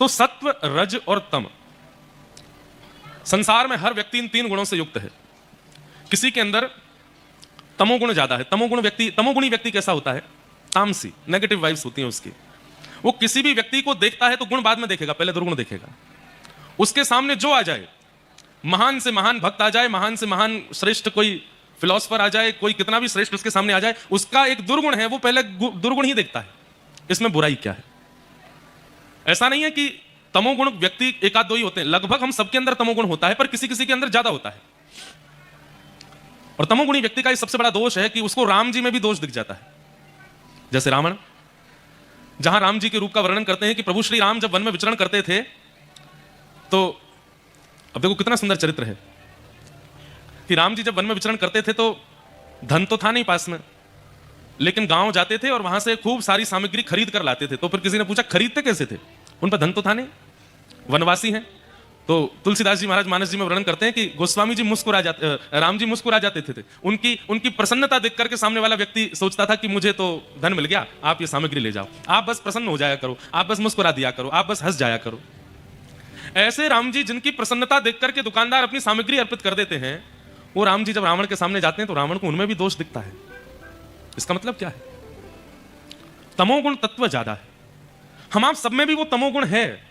तो सत्व, रज और तम, संसार में हर व्यक्ति इन तीन गुणों से युक्त है। किसी के अंदर तमोगुण ज्यादा है। तमोगुणी व्यक्ति कैसा होता है? तामसी, नेगेटिव वाइब्स होती हैं उसकी। वो किसी भी व्यक्ति को देखता है तो गुण बाद में देखेगा, पहले दुर्गुण देखेगा। उसके सामने जो आ जाए, महान से महान भक्त आ जाए, महान से महान श्रेष्ठ कोई फिलोसफर आ जाए, कोई कितना भी श्रेष्ठ उसके सामने आ जाए, उसका एक दुर्गुण है, वो पहले दुर्गुण ही देखता है, इसमें बुराई क्या है। ऐसा नहीं है कि तमोगुण व्यक्ति एकाध दो ही होते हैं, लगभग हम सबके अंदर तमोगुण होता है, पर किसी किसी के अंदर ज्यादा होता है। और तमोगुणी व्यक्ति का सबसे बड़ा दोष है कि उसको राम जी में भी दोष दिख जाता है। जैसे रावण, जहां राम जी के रूप का वर्णन करते हैं कि प्रभु श्री राम जब वन में विचरण करते थे, तो अब देखो कितना सुंदर चरित्र है कि राम जी जब वन में विचरण करते थे तो धन तो था नहीं पास में, लेकिन गांव जाते थे और वहां से खूब सारी सामग्री खरीद कर लाते थे। तो फिर किसी ने पूछा खरीदते कैसे थे? उन पर धन तो था नहीं, वनवासी हैं। तो तुलसीदास जी महाराज मानस जी में वर्णन करते हैं कि गोस्वामी जी मुस्कुरा जाते, राम जी मुस्कुरा जाते थे। उनकी प्रसन्नता देख करके सामने वाला व्यक्ति सोचता था कि मुझे तो धन मिल गया, आप ये सामग्री ले जाओ, आप बस प्रसन्न हो जाया करो, आप बस मुस्कुरा दिया करो, आप बस हंस जाया करो। ऐसे राम जी जिनकी प्रसन्नता देख करके दुकानदार अपनी सामग्री अर्पित कर देते हैं, वो राम जी जब रावण के सामने जाते हैं तो रावण को उनमें भी दोष दिखता है। इसका मतलब क्या है? तमोगुण तत्व ज्यादा है। हम आप सब में भी वो तमोगुण है,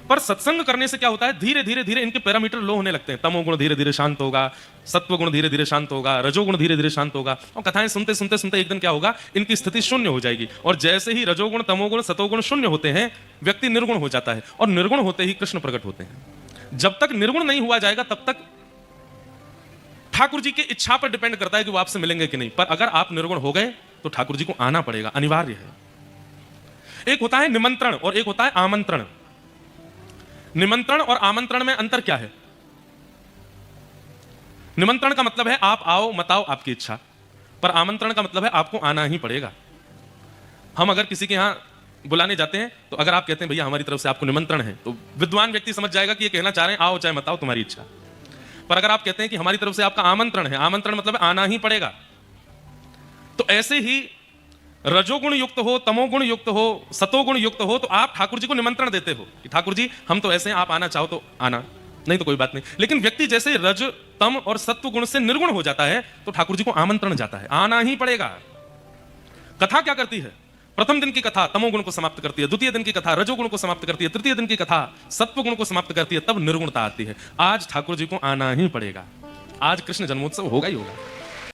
पर सत्संग करने से क्या होता है, धीरे धीरे धीरे इनके पैरामीटर लो होने लगते हैं। तमोगुण धीरे धीरे शांत होगा, सत्वगुण धीरे धीरे शांत होगा, रजोगुण धीरे धीरे शांत होगा, और कथाएं सुनते सुनते सुनते एक दिन क्या होगा, इनकी स्थिति शून्य हो जाएगी। और जैसे ही रजोगुण, तमोगुण, सतोगुण शून्य होते हैं, व्यक्ति निर्गुण हो जाता है, और निर्गुण होते ही कृष्ण प्रकट होते हैं। जब तक निर्गुण नहीं हुआ जाएगा तब तक ठाकुर जी की इच्छा पर डिपेंड करता है कि वो आपसे मिलेंगे कि नहीं। पर अगर आप निर्गुण हो गए तो ठाकुर जी को आना पड़ेगा, अनिवार्य है। एक होता है निमंत्रण और एक होता है आमंत्रण। निमंत्रण और आमंत्रण में अंतर क्या है? निमंत्रण का मतलब है आप आओ मत आओ आपकी इच्छा, पर आमंत्रण का मतलब है आपको आना ही पड़ेगा। हम अगर किसी के यहां बुलाने जाते हैं तो अगर आप कहते हैं भैया हमारी तरफ से आपको निमंत्रण है, तो विद्वान व्यक्ति समझ जाएगा कि ये कहना चाह रहे हैं आओ चाहे मत आओ तुम्हारी इच्छा। पर अगर आप कहते हैं कि हमारी तरफ से आपका आमंत्रण है, आमंत्रण मतलब आना ही पड़ेगा। तो ऐसे ही रजोगुण युक्त हो, तमोगुण युक्त हो, सतोगुण युक्त हो, तो आप ठाकुर जी को निमंत्रण देते हो कि ठाकुर जी हम तो ऐसे हैं, आप आना चाहो तो आना, नहीं तो कोई बात नहीं। लेकिन व्यक्ति जैसे रज, तम और सत्व गुण से निर्गुण हो जाता है तो ठाकुर जी को आमंत्रण जाता है, आना ही पड़ेगा। कथा क्या करती है? प्रथम दिन की कथा तमोगुण को समाप्त करती है, द्वितीय दिन की कथा रजोगुण को समाप्त करती है, तृतीय दिन की कथा सत्वगुण को समाप्त करती है, तब निर्गुणता आती है। आज ठाकुर जी को आना ही पड़ेगा, आज कृष्ण जन्मोत्सव होगा ही होगा।